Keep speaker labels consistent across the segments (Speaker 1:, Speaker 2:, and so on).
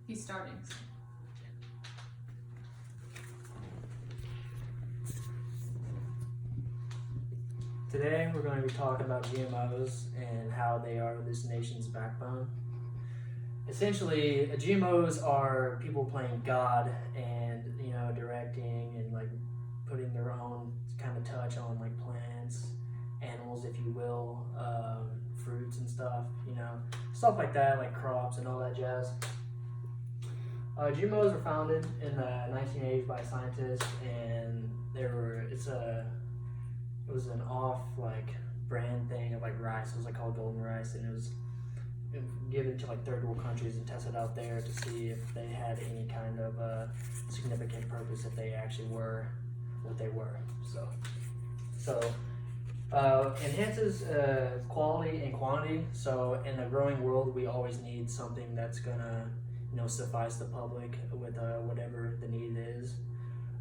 Speaker 1: He's starting. So.
Speaker 2: Today we're going to be talking about GMOs and how they are this nation's backbone. Essentially, GMOs are people playing God and directing and like putting their own kind of touch on like plants, animals, if you will, fruits and stuff, stuff like that, like crops and all that jazz. GMOs were founded in the 1980s by scientists, and it was an off like brand thing of like rice. It was like called golden rice, and it was given to like third world countries and tested out there to see if they had any kind of significant purpose, if they actually were what they were. So enhances quality and quantity. So in the growing world, we always need something that's gonna suffice the public with whatever the need is.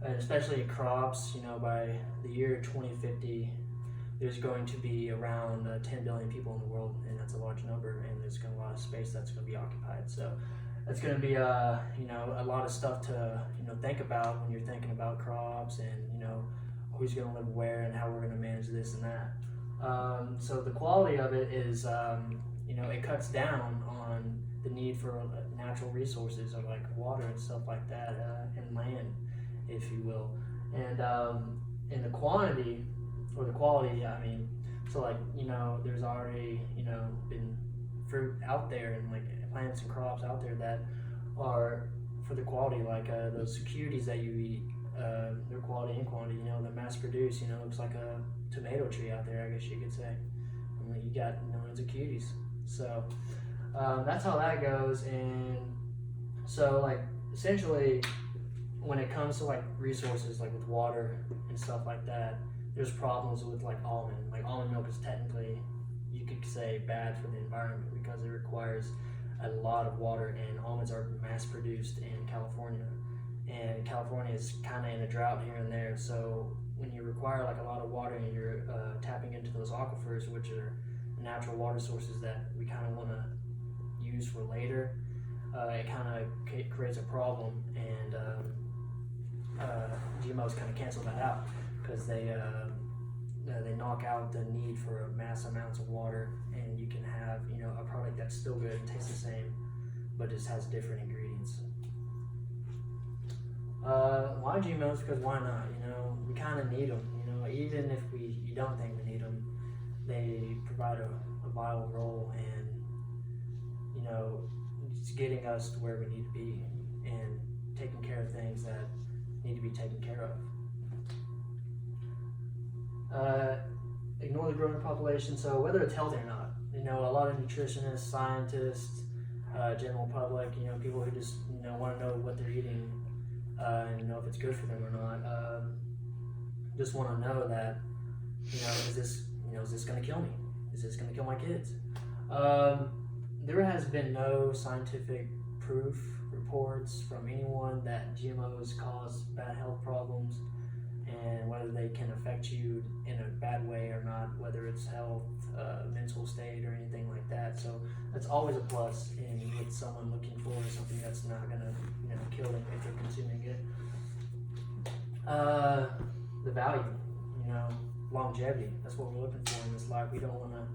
Speaker 2: And especially crops, by the year 2050, there's going to be around 10 billion people in the world, and that's a large number, and there's going to be a lot of space that's going to be occupied. So that's going to be a lot of stuff to think about when you're thinking about crops and who's going to live where and how we're going to manage this and that. So the quality of it is it cuts down on the need for natural resources or like water and stuff like that, and land, if you will. And in the quantity or the quality, so like there's already been fruit out there and like plants and crops out there that are for the quality, like those cuties that you eat, their quality and quantity, they're mass produced. Looks like a tomato tree out there, I guess you could say. You got millions of cuties. So that's how that goes. And so like essentially, when it comes to like resources, like with water and stuff like that, there's problems with like almond. Like almond milk is technically, you could say, bad for the environment because it requires a lot of water, and almonds are mass produced in California. And California is kind of in a drought here and there. So when you require like a lot of water and you're tapping into those aquifers, which are natural water sources that we kind of want to use for later, it kind of creates a problem, and GMOs kind of cancel that out because they knock out the need for mass amounts of water, and you can have a product that's still good and tastes the same, but just has different ingredients. Why GMOs? Because why not? We kind of need them. Even if you don't think we need them, they provide a vital role in just getting us to where we need to be and taking care of things that need to be taken care of. Ignore the growing population. So whether it's healthy or not, a lot of nutritionists, scientists, general public, people who just want to know what they're eating and know if it's good for them or not, just want to know that is this going to kill me? Is this going to kill my kids? There has been no scientific proof reports from anyone that GMOs cause bad health problems, and whether they can affect you in a bad way or not, whether it's health, mental state, or anything like that. So that's always a plus with someone looking for something that's not going to kill them if they're consuming it. The value, longevity, that's what we're looking for in this life. We don't want to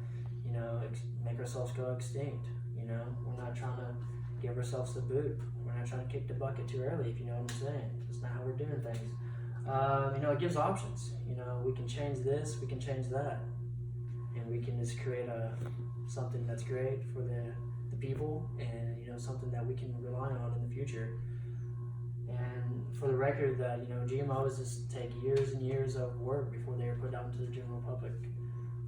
Speaker 2: make ourselves go extinct. We're not trying to give ourselves the boot. We're not trying to kick the bucket too early, if you know what I'm saying. That's not how we're doing things. It gives options. We can change this, we can change that, and we can just create something that's great for the people, and something that we can rely on in the future. And for the record, that GMOs just take years and years of work before they are put out into the general public.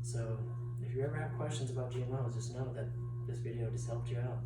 Speaker 2: So if you ever have questions about GMOs, just know that this video just helped you out.